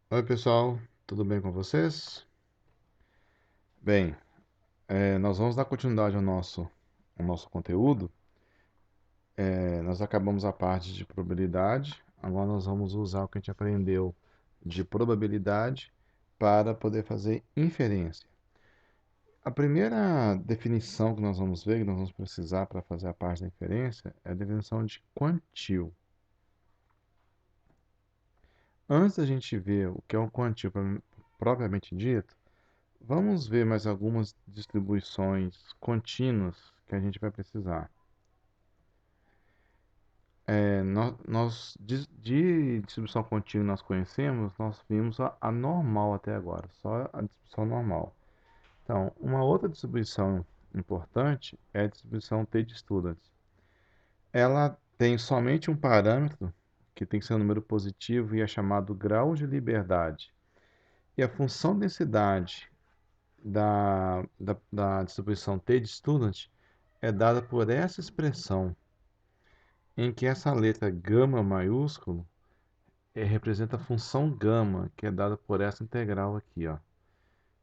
Oi, pessoal, tudo bem com vocês? Bem, nós vamos dar continuidade ao nosso conteúdo. Nós acabamos a parte de probabilidade, agora nós vamos usar o que a gente aprendeu de probabilidade para poder fazer inferência. A primeira definição que nós vamos ver, que nós vamos precisar para fazer a parte da inferência, é a definição de quantil. Antes da gente ver o que é um quantil propriamente dito, vamos ver mais algumas distribuições contínuas que a gente vai precisar. De distribuição contínua nós conhecemos, nós vimos a normal até agora, só a distribuição normal. Então, uma outra distribuição importante é a distribuição T de Student. Ela tem somente um parâmetro, que tem que ser um número positivo e é chamado grau de liberdade. E a função densidade da distribuição T de Student é dada por essa expressão, em que essa letra gama maiúsculo representa a função gama, que é dada por essa integral aqui, ó.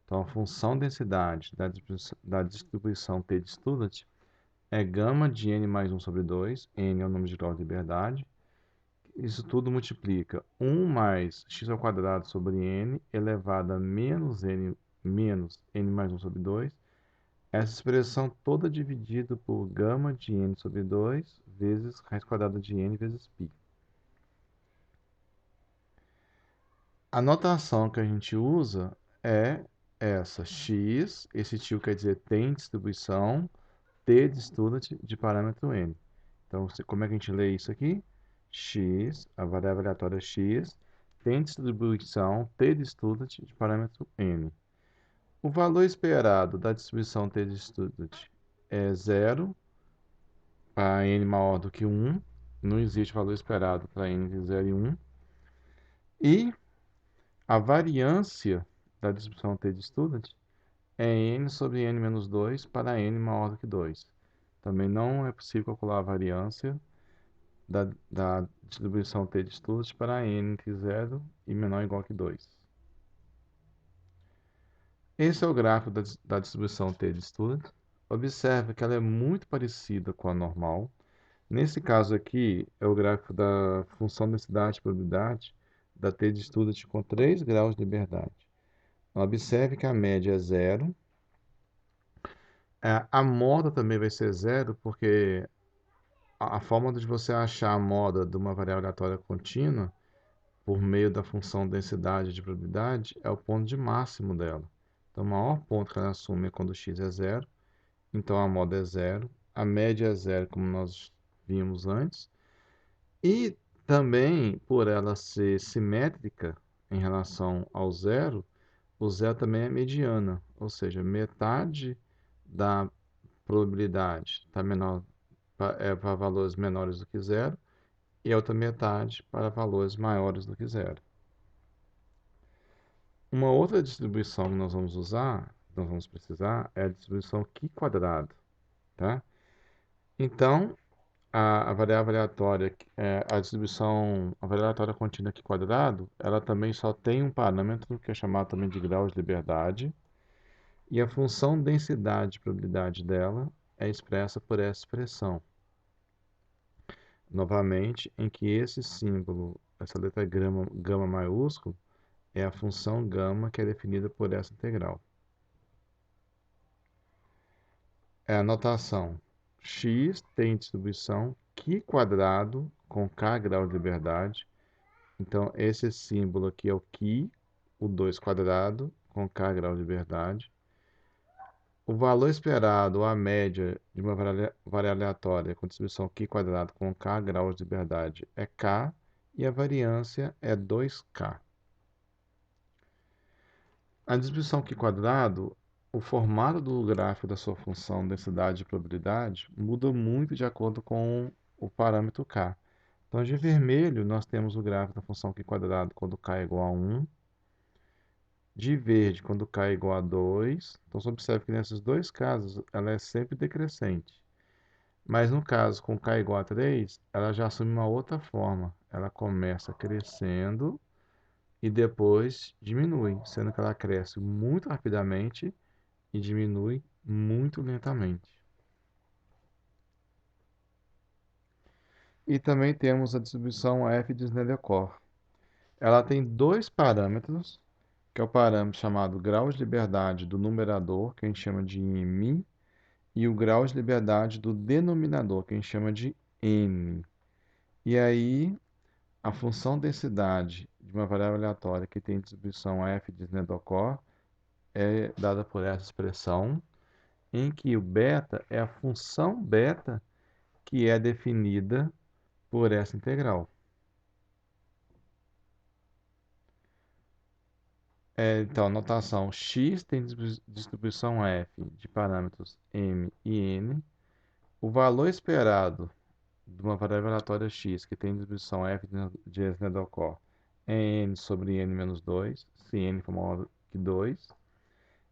Então, a função densidade da distribuição T de Student é gama de n mais 1 sobre 2, n é o número de grau de liberdade. Isso tudo multiplica 1 mais x ao quadrado sobre n elevado a menos n mais 1 sobre 2. Essa expressão toda dividida por gama de n sobre 2 vezes raiz quadrada de n vezes π. A notação que a gente usa é essa: x, esse tio quer dizer tem distribuição, t de student de parâmetro n. Então, como é que a gente lê isso aqui? X, a variável aleatória x, tem distribuição t de student de parâmetro n. O valor esperado da distribuição t de student é zero para n maior do que 1. Não existe valor esperado para n de 0 e 1. E a variância da distribuição T de Student é n sobre n menos 2 para n maior do que 2. Também não é possível calcular a variância da distribuição T de Student para n entre 0 e menor ou igual que 2. Esse é o gráfico da distribuição T de Student. Observe que ela é muito parecida com a normal. Nesse caso aqui, é o gráfico da função densidade e probabilidade da T de Student com 3 graus de liberdade. Observe que a média é zero. A moda também vai ser zero, porque a forma de você achar a moda de uma variável aleatória contínua por meio da função densidade de probabilidade é o ponto de máximo dela. Então, o maior ponto que ela assume é quando x é zero. Então, a moda é zero. A média é zero, como nós vimos antes. E também, por ela ser simétrica em relação ao zero, o zero também é mediana, ou seja, metade da probabilidade está menor para valores menores do que zero e a outra metade para valores maiores do que zero. Uma outra distribuição que nós vamos usar, que nós vamos precisar, é a distribuição Qi quadrado, tá? Então, a variável aleatória, a variável aleatória contínua aqui quadrado, ela também só tem um parâmetro que é chamado também de grau de liberdade, e a função densidade de probabilidade dela é expressa por essa expressão. Novamente, em que esse símbolo, essa letra gama maiúsculo, é a função gama que é definida por essa integral. É a notação: x tem distribuição Qi quadrado com k grau de liberdade. Então, esse símbolo aqui é o Qi, o 2 quadrado, com k grau de liberdade. O valor esperado, ou a média, de uma variável aleatória com distribuição Qi quadrado com k graus de liberdade é k, e a variância é 2k. A distribuição Qi quadrado, o formato do gráfico da sua função densidade e probabilidade muda muito de acordo com o parâmetro k. Então, de vermelho, nós temos o gráfico da função Qi quadrado quando k é igual a 1. De verde, quando k é igual a 2. Então, você observa que nesses dois casos, ela é sempre decrescente. Mas no caso com k igual a 3, ela já assume uma outra forma. Ela começa crescendo e depois diminui, sendo que ela cresce muito rapidamente e diminui muito lentamente. E também temos a distribuição F de Snellencorp. Ela tem dois parâmetros, que é o parâmetro chamado grau de liberdade do numerador, que a gente chama de mi, e o grau de liberdade do denominador, que a gente chama de n. E aí, a função densidade de uma variável aleatória que tem distribuição F de Snellencorp é dada por essa expressão, em que o beta é a função beta que é definida por essa integral. Então, notação x tem distribuição f de parâmetros m e n. O valor esperado de uma variável aleatória x que tem distribuição f de Snellencorp é n sobre n menos 2, se n for maior que 2.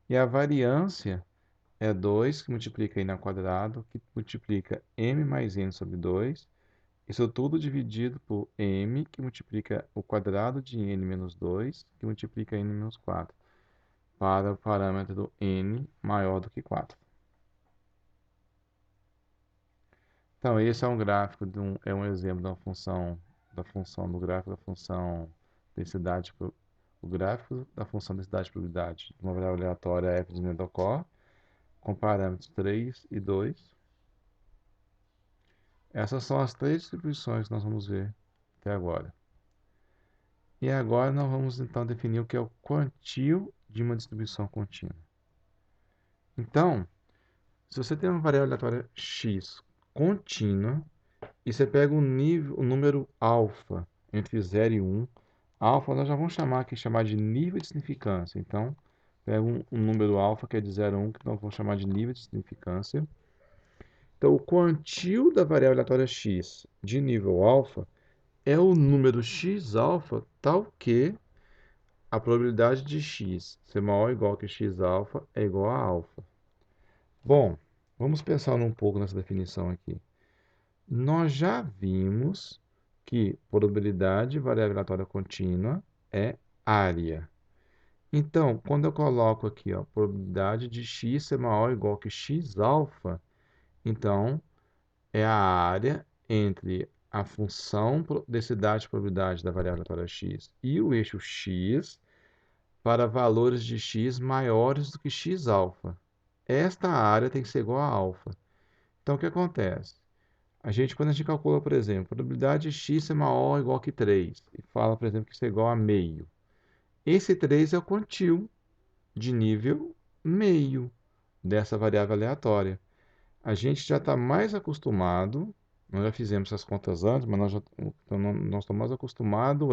E a variância é 2 que multiplica n ao quadrado, que multiplica m mais n sobre 2. Isso tudo dividido por m, que multiplica o quadrado de n menos 2, que multiplica n menos 4, para o parâmetro n maior do que 4. Então, esse é um gráfico é um exemplo da função do gráfico da função densidade, o gráfico da função densidade e probabilidade de uma variável aleatória f de Nedocore, com parâmetros 3 e 2. Essas são as três distribuições que nós vamos ver até agora. E agora nós vamos então definir o que é o quantio de uma distribuição contínua. Então, se você tem uma variável aleatória x contínua e você pega o número alfa entre 0 e 1, alfa nós já vamos chamar de nível de significância. Então, pega um número alfa que é de 0 a 1, que nós vamos chamar de nível de significância. Então, o quantio da variável aleatória x de nível alfa é o número x alfa tal que a probabilidade de x ser maior ou igual que x alfa é igual a alfa. Bom, vamos pensar um pouco nessa definição aqui. Nós já vimos que probabilidade variável aleatória contínua é área. Então, quando eu coloco aqui, ó, probabilidade de x ser maior ou igual que x alfa, então é a área entre a função densidade e probabilidade da variável aleatória x e o eixo x para valores de x maiores do que x alfa. Esta área tem que ser igual a alfa. Então, o que acontece? Quando a gente calcula, por exemplo, a probabilidade de x ser maior ou igual que 3, e fala, por exemplo, que isso é igual a meio. Esse 3 é o quantio de nível meio dessa variável aleatória. A gente já está mais acostumado, nós já fizemos essas contas antes, mas nós estamos mais acostumados,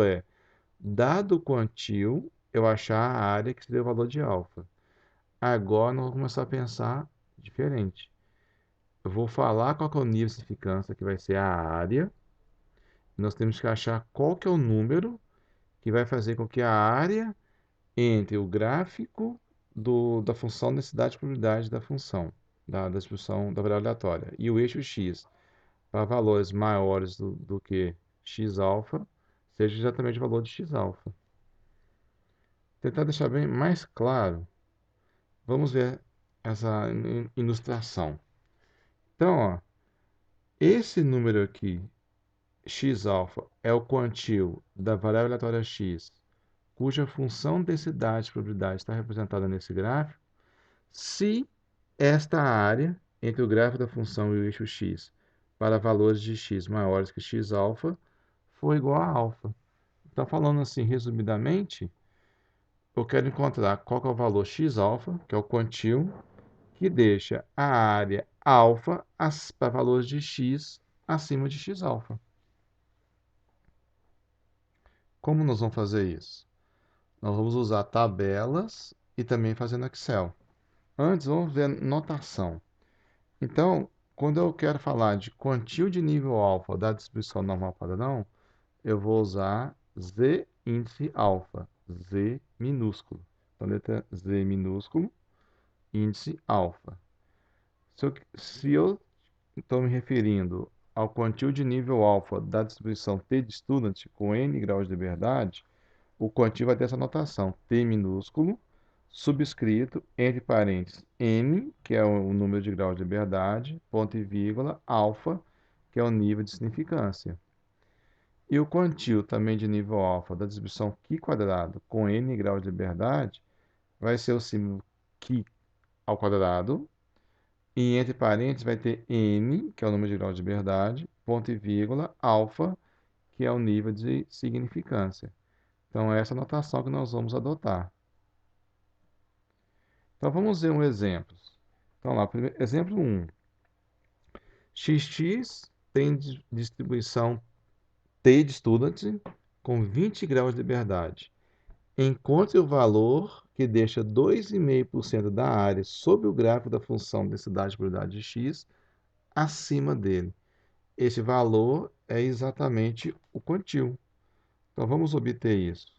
dado o quantio, eu achar a área que seria o valor de alfa. Agora nós vamos começar a pensar diferente. Eu vou falar qual que é o nível de significância, que vai ser a área. Nós temos que achar qual que é o número que vai fazer com que a área entre o gráfico da função densidade e probabilidade da função, da distribuição da variável aleatória, e o eixo x para valores maiores do que x alfa, seja exatamente o valor de x alfa. Tentar deixar bem mais claro, vamos ver essa ilustração. Então, ó, esse número aqui, x alfa, é o quantio da variável aleatória x, cuja função densidade e probabilidade está representada nesse gráfico, se esta área entre o gráfico da função e o eixo x para valores de x maiores que x alfa for igual a alfa. Então, falando assim, resumidamente, eu quero encontrar qual que é o valor x alfa, que é o quantio, que deixa a área alfa para valores de x acima de x alfa. Como nós vamos fazer isso? Nós vamos usar tabelas e também fazer no Excel. Antes, vamos ver notação. Então, quando eu quero falar de quantio de nível alfa da distribuição normal padrão, eu vou usar Z índice alfa, Z minúsculo. Então, letra Z minúsculo, índice alfa. Se eu estou me referindo ao quantio de nível alfa da distribuição t de student com n graus de liberdade, o quantio vai ter essa notação: T minúsculo, subscrito, entre parênteses, N, que é o número de graus de liberdade, ponto e vírgula, alfa, que é o nível de significância. E o quantio também de nível alfa da distribuição Qi quadrado com N graus de liberdade vai ser o símbolo Qi ao quadrado, e entre parênteses vai ter N, que é o número de graus de liberdade, ponto e vírgula, alfa, que é o nível de significância. Então, essa é a notação que nós vamos adotar. Então, vamos ver um exemplo. Então, lá, exemplo 1. XX tem distribuição T de student com 20 graus de liberdade. Encontre o valor que deixa 2,5% da área sob o gráfico da função densidade por unidade de x acima dele. Esse valor é exatamente o quantil. Então, vamos obter isso.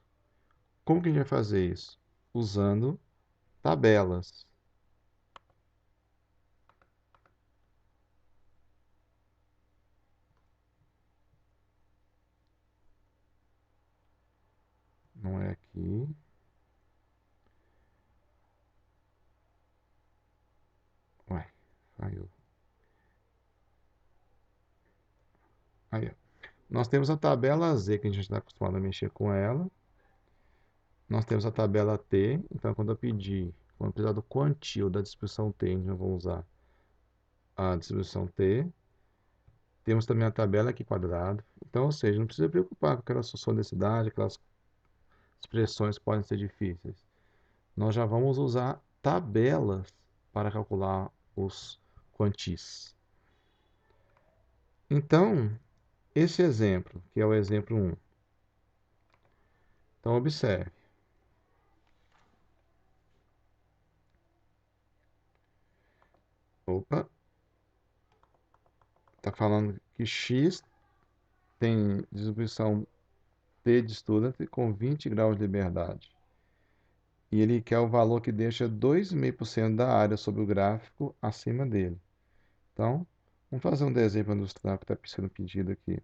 Como que a gente vai fazer isso? Usando tabelas. Não é aqui. Ué, saiu. Aí, ó. Nós temos a tabela Z, que a gente está acostumado a mexer com ela. Nós temos a tabela T. Então, quando precisar do quantil da distribuição T, a gente vai usar a distribuição T. Temos também a tabela aqui quadrado. Então, ou seja, não precisa preocupar com aquela solução de densidade, aquelas expressões que podem ser difíceis. Nós já vamos usar tabelas para calcular os quantis. Então, esse exemplo, que é o exemplo 1. Então, observe. Opa, está falando que x tem distribuição T de student com 20 graus de liberdade. E ele quer o valor que deixa 2,5% da área sobre o gráfico acima dele. Então, vamos fazer um desenho para ilustrar o que está sendo pedido aqui.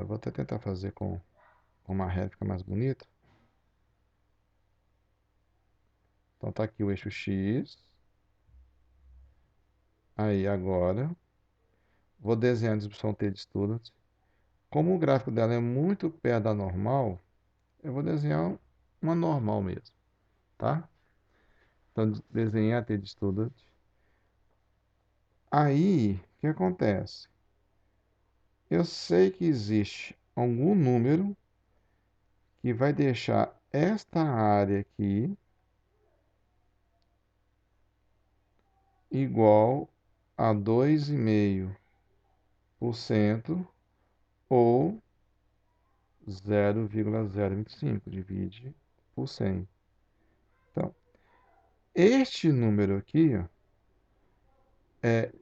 Vou até tentar fazer com uma reta, fica mais bonito. Então, está aqui o eixo X. Aí, agora, vou desenhar a distribuição T de student. Como o gráfico dela é muito perto da normal, eu vou desenhar uma normal mesmo, tá? Então, desenhei a T de student. Aí, o que acontece? Eu sei que existe algum número que vai deixar esta área aqui igual a 2,5% ou 0,025, divide por 100. Então, este número aqui, ó,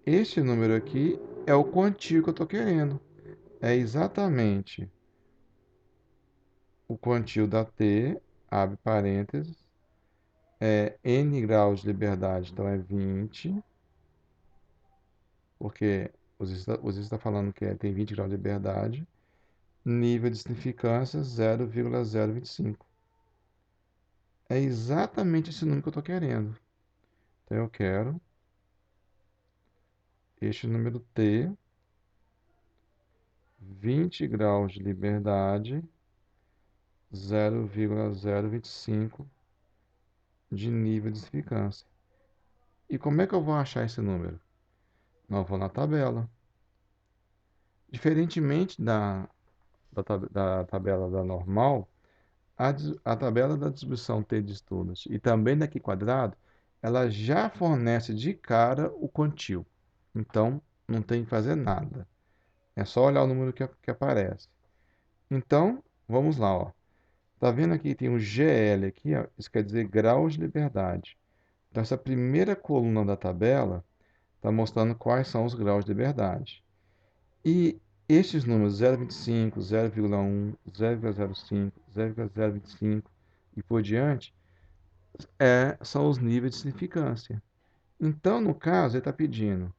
este número aqui é o quantio que eu estou querendo. É exatamente o quantio da T, abre parênteses, N graus de liberdade, então é 20, porque os está falando que tem 20 graus de liberdade, nível de significância 0,025. É exatamente esse número que eu estou querendo. Então eu quero este número T, 20 graus de liberdade, 0,025 de nível de significância. E como é que eu vou achar esse número? Eu vou na tabela. Diferentemente da tabela da normal, a tabela da distribuição T de student e também daqui quadrado, ela já fornece de cara o quantil. Então, não tem que fazer nada. É só olhar o número que aparece. Então, vamos lá, ó. Tá vendo aqui tem um GL aqui, ó, isso quer dizer graus de liberdade. Então, essa primeira coluna da tabela está mostrando quais são os graus de liberdade. E estes números 0,25, 0,1, 0,05, 0,025 e por diante são os níveis de significância. Então, no caso, ele está pedindo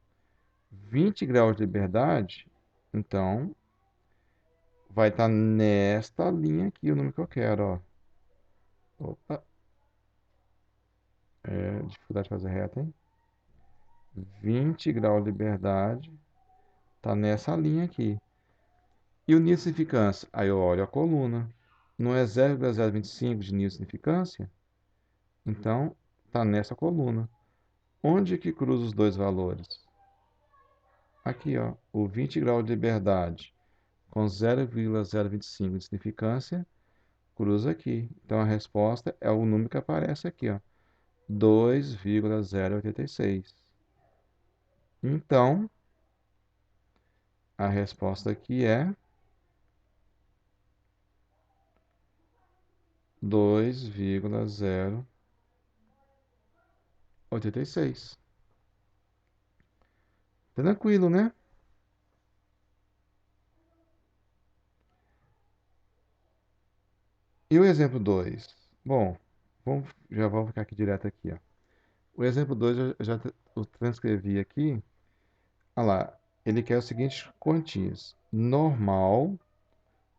20 graus de liberdade. Então, vai estar nesta linha aqui o número que eu quero, ó. Opa, dificuldade de fazer reta, hein? 20 graus de liberdade, tá nessa linha aqui. E o nível de significância? Aí eu olho a coluna. Não é 0,025 de nível de significância? Então, tá nessa coluna. Onde que cruza os dois valores? Aqui, ó, o 20 graus de liberdade com 0,025 de significância, cruza aqui. Então a resposta é o número que aparece aqui, ó, 2,086. Então, a resposta aqui é 2,086. Tranquilo, né? E o exemplo 2? Bom, já vamos ficar aqui direto aqui, ó. O exemplo 2 eu já o transcrevi aqui. Olha lá, ele quer as seguintes quantias. Normal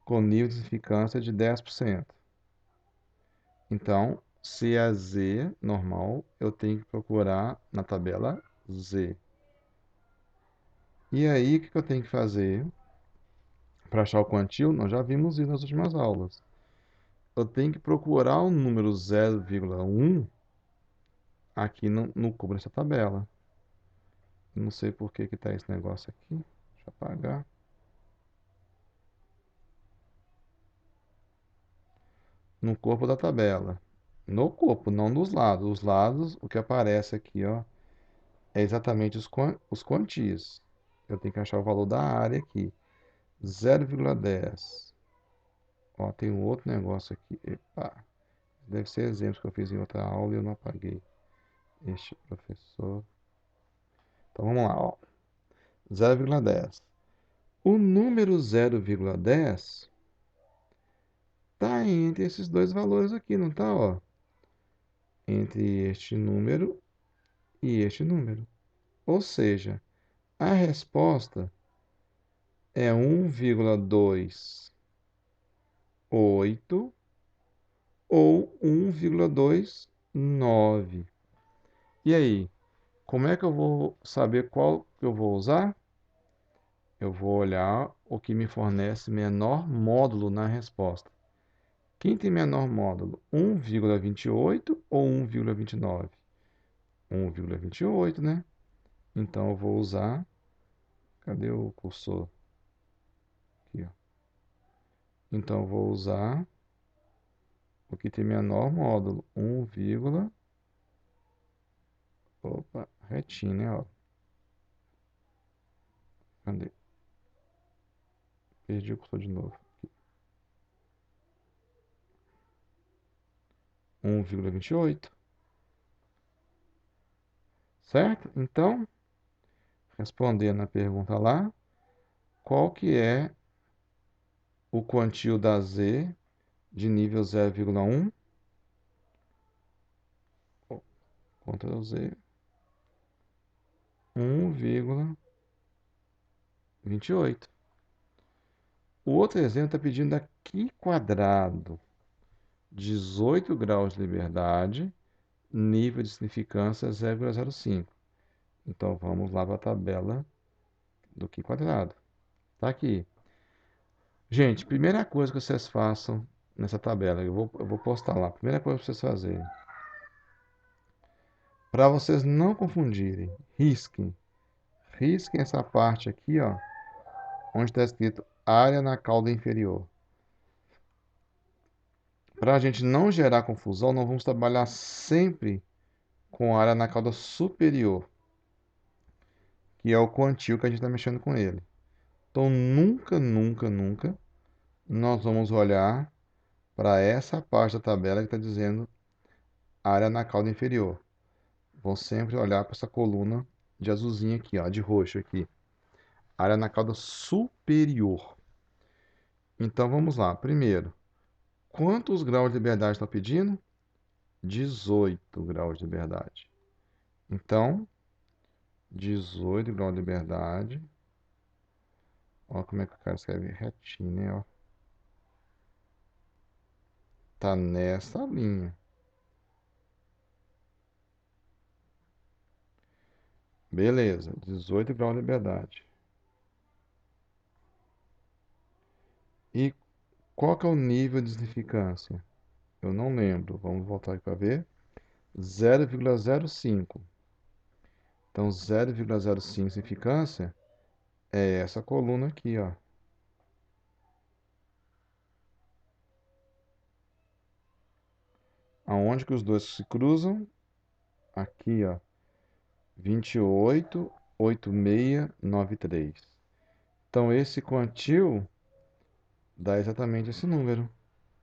com nível de significância de 10%. Então, se é Z normal, eu tenho que procurar na tabela Z. E aí, o que eu tenho que fazer para achar o quantil? Nós já vimos isso nas últimas aulas. Eu tenho que procurar o número 0,1 aqui no cubo dessa tabela. Não sei por que está esse negócio aqui. Deixa eu apagar. No corpo da tabela. No corpo, não nos lados. Os lados, o que aparece aqui, ó, é exatamente os quantios. Eu tenho que achar o valor da área aqui. 0,10. Ó, tem um outro negócio aqui. Epa, deve ser exemplos que eu fiz em outra aula e eu não apaguei. Este professor. Então vamos lá, ó. 0,10. O número 0,10 está entre esses dois valores aqui, não está, ó? Entre este número e este número. Ou seja, a resposta é 1,28 ou 1,29. E aí, como é que eu vou saber qual que eu vou usar? Eu vou olhar o que me fornece menor módulo na resposta. Quem tem menor módulo? 1,28 ou 1,29? 1,28, né? Então eu vou usar. Cadê o cursor? Aqui, ó. Então eu vou usar o que tem menor módulo. 1, opa, retinho, né? Ó. Cadê? Perdi o cursor de novo. 1,28. Certo? Então, respondendo a pergunta lá, qual que é o quantio da Z de nível 0,1? Ctrl Z, 1,28. O outro exemplo está pedindo aqui quadrado, 18 graus de liberdade, nível de significância 0,05. Então vamos lá para a tabela do Qi quadrado. Está aqui. Gente, primeira coisa que vocês façam nessa tabela, eu vou postar lá. Primeira coisa para vocês fazerem. Para vocês não confundirem, risquem essa parte aqui, ó, onde está escrito área na cauda inferior. Para a gente não gerar confusão, nós vamos trabalhar sempre com a área na cauda superior, que é o quantil que a gente está mexendo com ele. Então, nunca, nunca, nunca nós vamos olhar para essa parte da tabela que está dizendo área na cauda inferior. Vão sempre olhar para essa coluna de azulzinho aqui, ó, de roxo aqui. Área na cauda superior. Então, vamos lá. Primeiro, quantos graus de liberdade estão pedindo? 18 graus de liberdade. Então, 18 graus de liberdade. Ó como é que o cara escreve retinho, né? Ó. Tá nessa linha. Beleza, 18 graus de liberdade. E qual que é o nível de significância? Eu não lembro. Vamos voltar aqui para ver. 0,05. Então, 0,05 significância é essa coluna aqui, ó. Aonde que os dois se cruzam? Aqui, ó. 28,8693. Então, esse quantil dá exatamente esse número.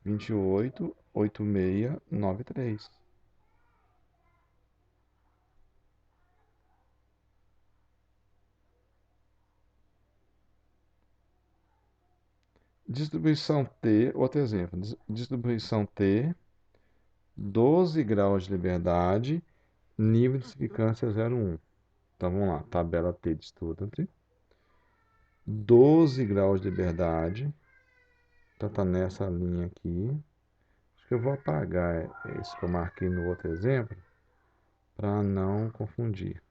28,8693. Distribuição T, outro exemplo. Distribuição T, 12 graus de liberdade, nível de significância 0,1. Então vamos lá, tabela T de Student. 12 graus de liberdade. Então tá nessa linha aqui. Acho que eu vou apagar esse que eu marquei no outro exemplo para não confundir.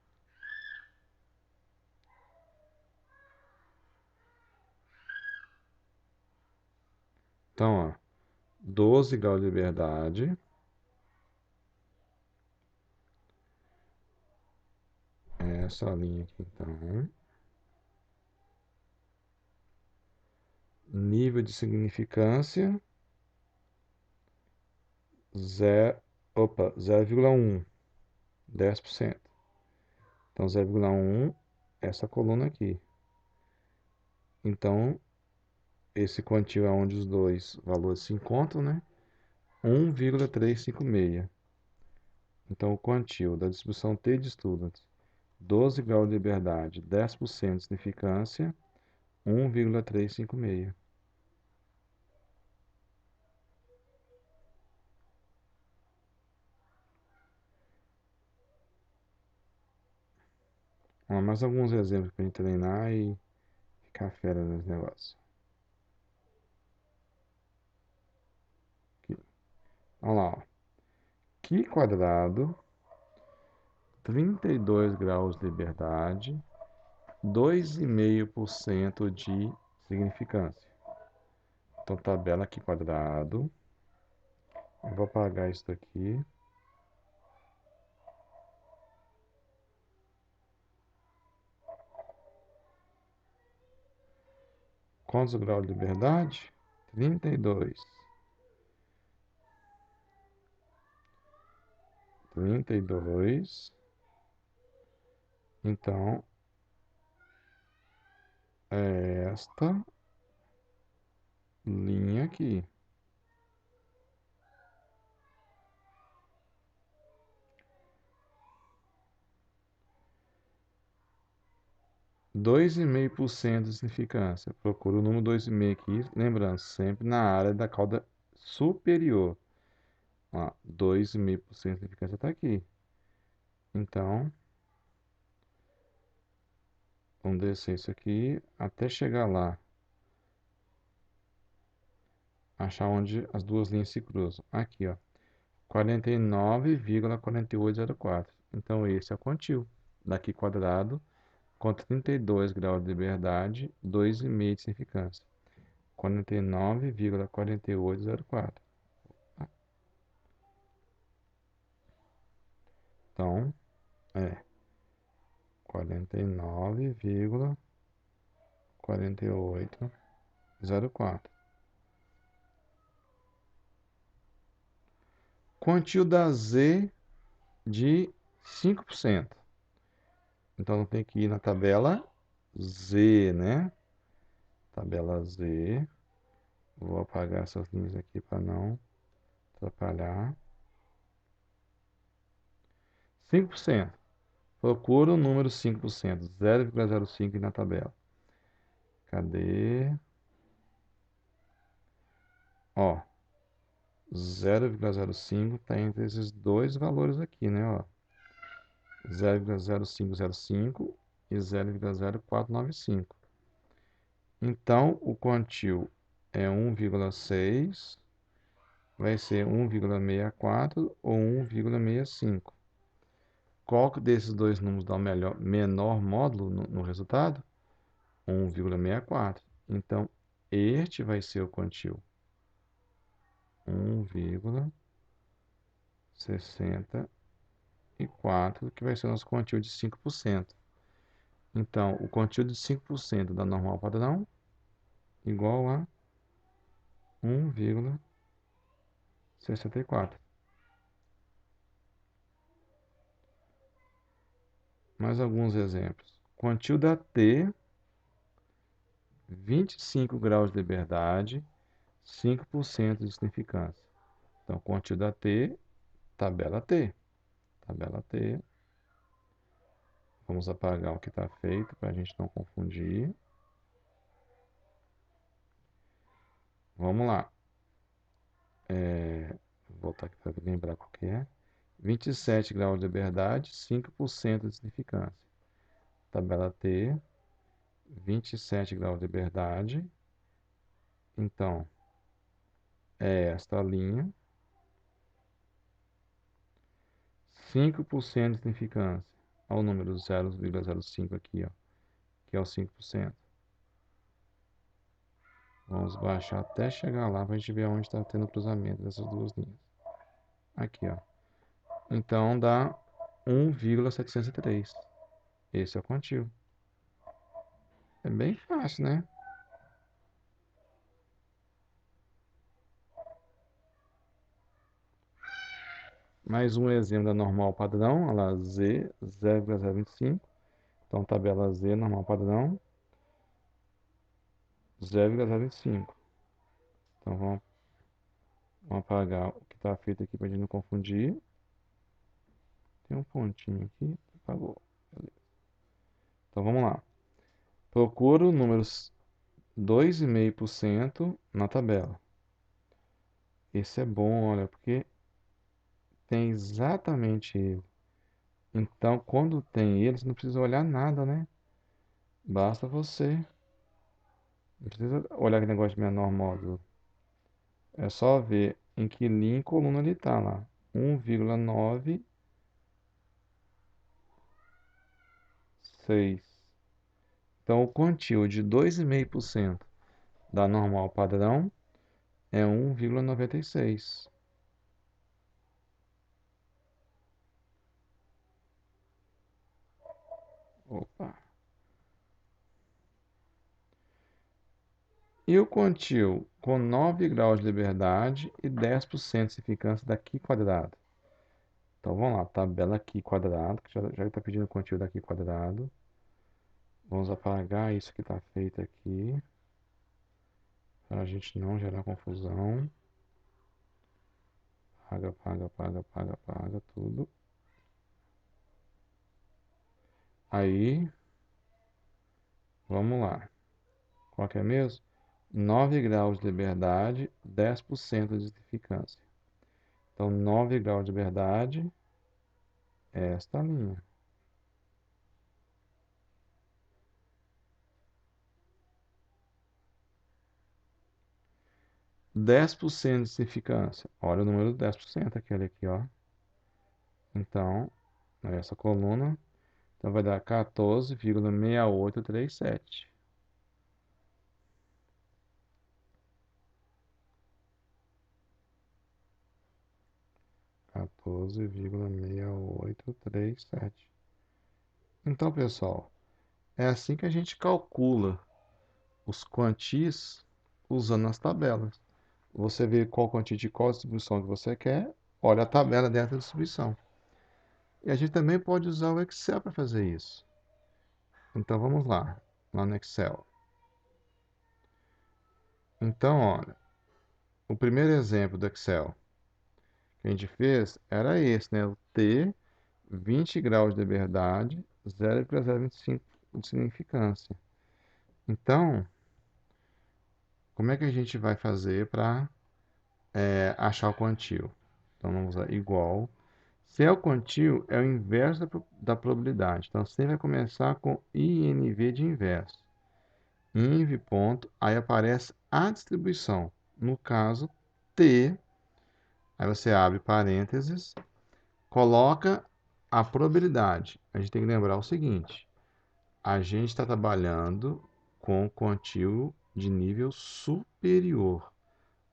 Então, ó, 12 graus de liberdade. Essa linha aqui, então. Nível de significância 0, opa, 0,1, 10%. Então 0,1, essa coluna aqui. Então, esse quantil é onde os dois valores se encontram, né? 1,356. Então, o quantil da distribuição T de Student, 12 graus de liberdade, 10% de significância, 1,356. Mais alguns exemplos para a gente treinar e ficar fera nesse negócio. Aqui. Vamos lá, ó. Qi quadrado, 32 graus de liberdade, 2,5% de significância. Então, tabela aqui quadrado. Eu vou apagar isso daqui. Quantos graus de liberdade? 32. 32. Então, é esta linha aqui. Dois e meio por cento de significância. Procura o número 2,5 aqui. Lembrando, sempre na área da cauda superior. Ó, 2,5% de significância está aqui. Então, vamos descer isso aqui até chegar lá. Achar onde as duas linhas se cruzam. Aqui, ó. 49,4804. Então, esse é o quantil. Daqui quadrado, com 32 graus de liberdade, 2,5 de significância. 49,4804. Então, é 49,4804. Quantil da Z de 5%. Então, tem que ir na tabela Z, né? Tabela Z. Vou apagar essas linhas aqui para não atrapalhar. 5%. Procura o número 5%. 0,05 na tabela. Cadê? Ó. 0,05 está entre esses dois valores aqui, né? Ó. 0,0505 e 0,0495. Então, o quantil é 1,6 vai ser 1,64 ou 1,65. Qual desses dois números dá o menor módulo no resultado? 1,64. Então, este vai ser o quantil. 1,64, que vai ser o nosso quantil de 5%. Então, o quantil de 5% da normal padrão igual a 1,64. Mais alguns exemplos. Quantil da T, 25 graus de liberdade, 5% de significância. Então, quantil da T, tabela T. Tabela T. Vamos apagar o que está feito para a gente não confundir. Vamos lá. Vou voltar aqui para lembrar qual que é. 27 graus de liberdade, 5% de significância. Tabela T, 27 graus de liberdade. Então, é esta linha. 5% de significância. Olha o número 0,05 aqui, ó, que é o 5%. Vamos baixar até chegar lá para a gente ver onde está tendo o cruzamento dessas duas linhas. Aqui, ó. Então dá 1,703. Esse é o quantil. É bem fácil, né? Mais um exemplo da normal padrão. Olha lá, Z, 0,025. Então, tabela Z, normal padrão, 0,025. Então, vamos apagar o que está feito aqui para a gente não confundir. Tem um pontinho aqui, apagou. Beleza. Então, vamos lá. Procuro números 2,5% na tabela. Esse é bom, olha, porque tem exatamente ele. Então, quando tem ele, você não precisa olhar nada, né? Basta você. Não precisa olhar aquele negócio de menor módulo. É só ver em que linha e coluna ele está lá. 1,96. Então, o quantil de 2,5% da normal padrão é 1,96. Opa. E o quantil com 9 graus de liberdade e 10% de significância da Q quadrado. Então vamos lá, tabela Q quadrado, que já está pedindo o quantil da Q quadrado. Vamos apagar isso que está feito aqui, para a gente não gerar confusão. Apaga, apaga, apaga, apaga, apaga tudo. Aí, vamos lá. Qual que é mesmo? 9 graus de liberdade, 10% de significância. Então, 9 graus de liberdade é esta linha. 10% de significância. Olha o número de 10%, aquele aqui, ó. Então, essa coluna, então vai dar 14,6837. 14,6837. Então, pessoal, é assim que a gente calcula os quantis usando as tabelas. Você vê qual quantia de qual distribuição que você quer, olha a tabela dessa distribuição. E a gente também pode usar o Excel para fazer isso. Então vamos lá no Excel. Então, olha, o primeiro exemplo do Excel que a gente fez era esse, né? O T, 20 graus de liberdade, 0,025 de significância. Então, como é que a gente vai fazer para achar o quantil? Então, vamos usar igual. Se é o quantil, é o inverso da probabilidade. Então, sempre vai começar com INV de inverso. INV ponto, aí aparece a distribuição. No caso, T Aí você abre parênteses, coloca a probabilidade. A gente tem que lembrar o seguinte: a gente está trabalhando com quantio de nível superior.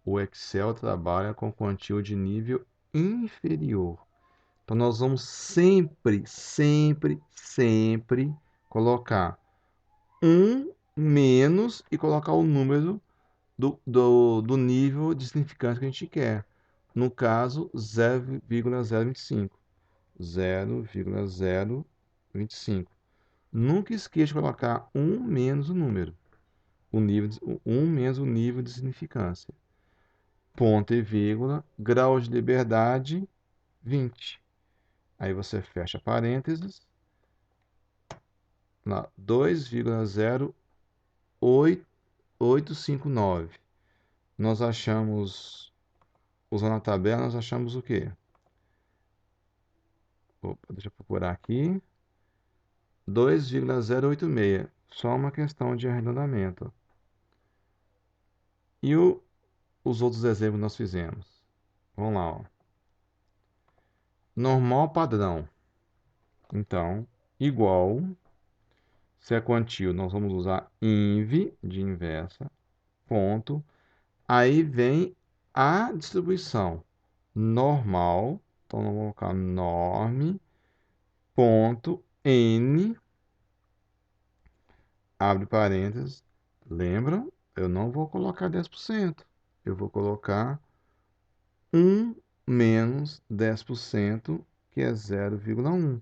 O Excel trabalha com quantio de nível inferior. Então, nós vamos sempre, sempre, sempre colocar um menos e colocar o número do nível de significância que a gente quer. No caso, 0,025. 0,025. Nunca esqueça de colocar um menos o número. Um menos o nível de significância. Ponto e vírgula, grau de liberdade, 20. Aí você fecha parênteses, 2,0859. Nós achamos, usando a tabela, nós achamos o quê? Opa, deixa eu procurar aqui. 2,086. Só uma questão de arredondamento. E os outros exemplos nós fizemos. Vamos lá, ó. Normal padrão. Então, igual. Se é quantio, nós vamos usar inv de inversa, ponto. Aí vem a distribuição normal. Então, nós vamos colocar norm, ponto, n, abre parênteses. Lembram? Eu não vou colocar 10%. Eu vou colocar 1 menos 10%, que é 0,1.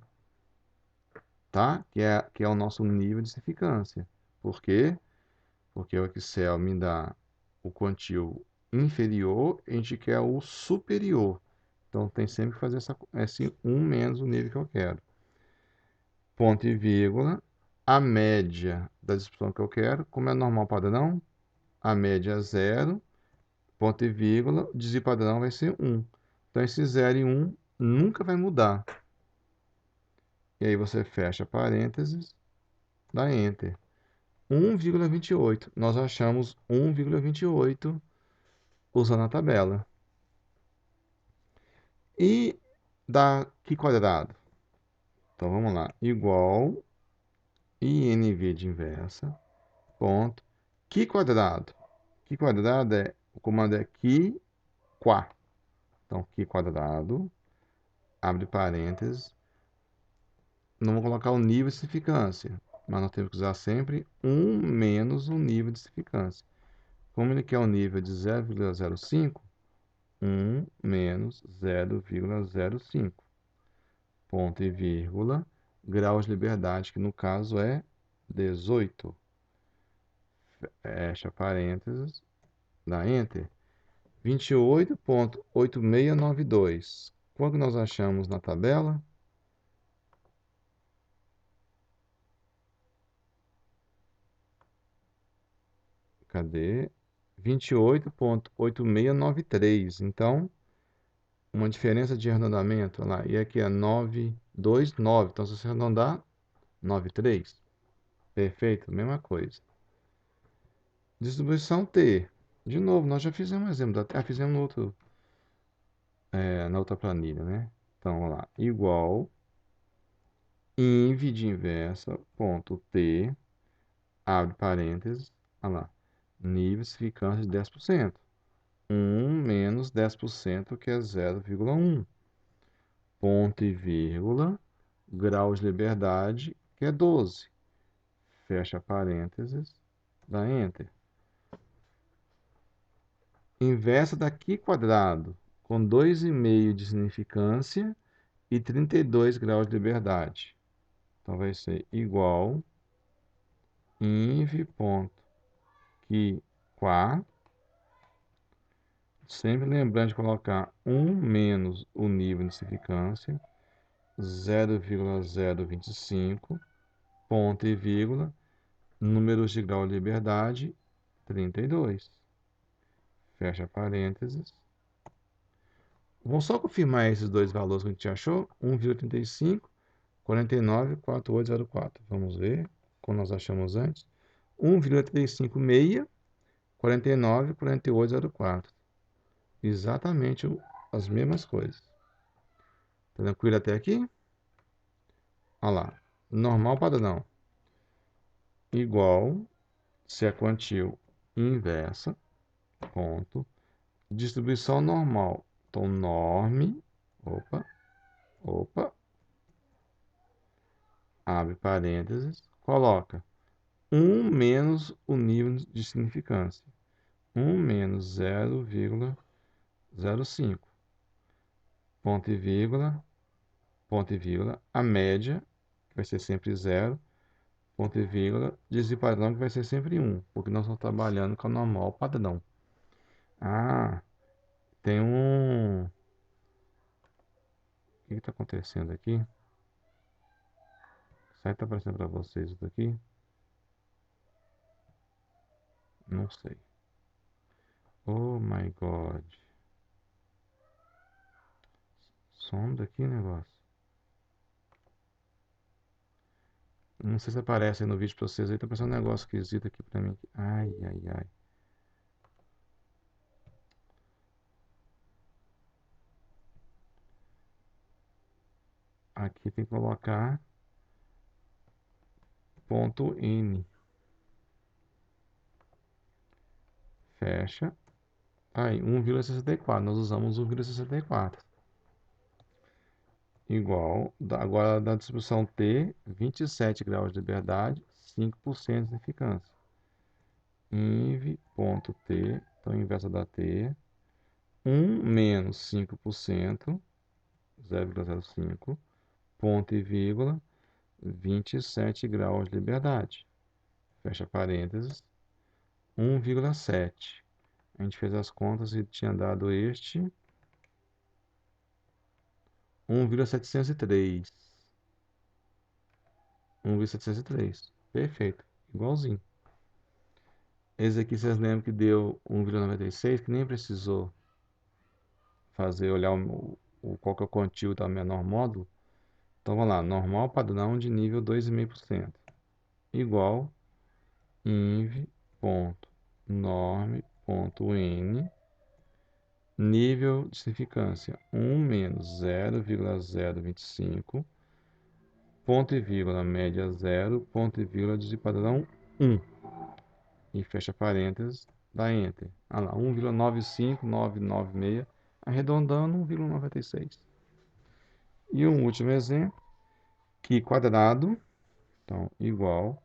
Tá? Que é o nosso nível de significância. Por quê? Porque o Excel me dá o quantio inferior, a gente quer o superior. Então, tem sempre que fazer esse 1 menos o nível que eu quero. Ponto e vírgula. A média da distribuição que eu quero, como é normal padrão, a média é 0, ponto e vírgula, divisir padrão vai ser 1. Então, esse 0 e 1 nunca vai mudar. E aí você fecha parênteses, dá Enter. 1,28. Nós achamos 1,28 usando a tabela. E daqui quadrado. Então vamos lá. Igual INV de inversa, ponto. Qi quadrado. Qi quadrado o comando é qi qua. Então, qi quadrado, abre parênteses. Não vou colocar o nível de significância, mas nós temos que usar sempre 1 menos o nível de significância. Como ele quer o nível de 0,05, 1 menos 0,05. Ponto e vírgula, grau de liberdade, que no caso é 18. Fecha parênteses, dá Enter. 28,8692. Quanto nós achamos na tabela? Cadê? 28,8693. Então, uma diferença de arredondamento lá. E aqui é 929. Então, se você arredondar, 93. Perfeito, mesma coisa. Distribuição T. De novo, nós já fizemos um exemplo. Fizemos na outra planilha, né? Então, vamos lá. Igual inv de inversa, ponto T, abre parênteses, olha lá. Nível de significância de 10%. 1 menos 10%, que é 0,1. Ponto e vírgula, grau de liberdade, que é 12. Fecha parênteses, dá Enter. Inversa daqui quadrado, com 2,5 de significância e 32 graus de liberdade. Então, vai ser igual inv.qi qua. Sempre lembrando de colocar 1 menos o nível de significância, 0,025, ponto e vírgula, números de grau de liberdade, 32. Fecha parênteses. Vamos só confirmar esses dois valores que a gente achou. 1,35, 49,4804. Vamos ver como nós achamos antes. 1,356, 49,4804. Exatamente as mesmas coisas. Tranquilo até aqui? Olha lá. Normal padrão. Igual se a quantil inversa, ponto. Distribuição normal. Então, norme, opa, abre parênteses, coloca 1 menos o nível de significância. 1 menos 0,05. Ponto e vírgula, a média, que vai ser sempre 0, ponto e vírgula, desvio padrão, que vai ser sempre 1, porque nós estamos trabalhando com o normal padrão. Ah, tem um... O que está acontecendo aqui? Será que está aparecendo para vocês isso daqui? Não sei. Oh my god. Some daqui, negócio. Não sei se aparece aí no vídeo pra vocês aí. Tá aparecendo um negócio esquisito aqui pra mim. Ai, ai, ai. Aqui tem que colocar ponto N. Fecha. Aí, 1,64. Nós usamos 1,64. Igual. Agora, da distribuição T, 27 graus de liberdade, 5% de significância. Inv.T, então inversa da T. 1 menos 5%, 0,05. Ponto e vírgula, 27 graus de liberdade. Fecha parênteses, 1,7. A gente fez as contas e tinha dado este 1,703. 1,703. Perfeito. Igualzinho. Esse aqui vocês lembram que deu 1,96, que nem precisou fazer, olhar qual que é o quantil da menor módulo. Então vamos lá, normal padrão de nível 2,5%. Igual inv.norm.n nível de significância 1 menos 0,025, ponto e vírgula, média 0, ponto e vírgula, de padrão 1. E fecha parênteses, dá Enter. Ah lá, 1,95996, arredondando 1,96. E um último exemplo, que quadrado, então, igual,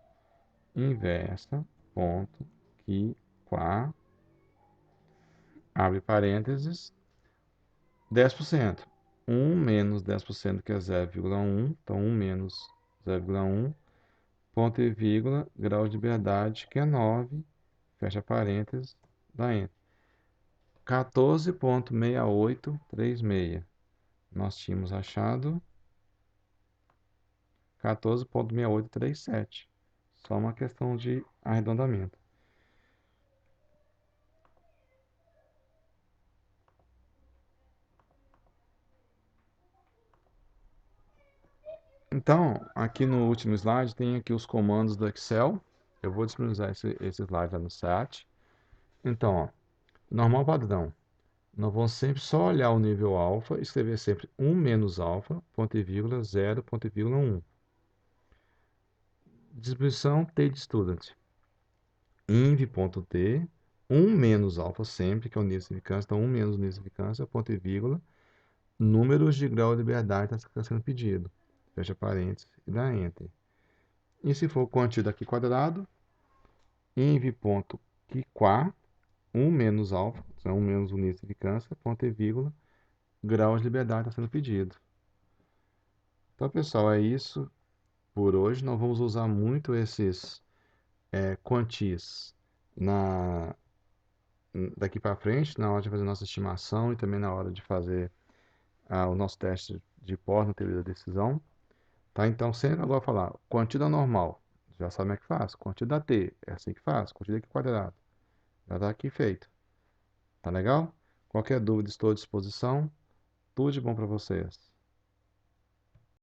inversa, ponto, que, quá, abre parênteses, 10%. 1 menos 10%, que é 0,1. Então, 1 menos 0,1. Ponto e vírgula, grau de liberdade, que é 9. Fecha parênteses, dá Enter. 14,6836. Nós tínhamos achado 14,6837. Só uma questão de arredondamento. Então, aqui no último slide tem aqui os comandos do Excel. Eu vou disponibilizar esse slide lá no chat. Então, ó, normal padrão. Nós vamos sempre só olhar o nível alfa, escrever sempre 1 menos alfa, ponto e vírgula, 0, ponto e vírgula, 1. Distribuição T de student. Inv.T, 1 menos alfa sempre, que é o nível de significância, então 1 menos o nível de significância, ponto e vírgula, números de grau de liberdade está sendo pedido. Fecha parênteses e dá Enter. E se for o quantida aqui quadrado, inv.qua, 1 menos alfa, então 1 menos o nível de significância, ponto e vírgula, grau de liberdade está sendo pedido. Então, pessoal, é isso por hoje. Nós vamos usar muito esses quantis daqui para frente, na hora de fazer nossa estimação e também na hora de fazer o nosso teste de pós na teoria da decisão. Tá? Então, sempre agora falar quantida normal, já sabe como é que faz. Quantida T, é assim que faz. Quantida aqui quadrado, já está aqui feito. Tá legal? Qualquer dúvida, estou à disposição. Tudo de bom para vocês.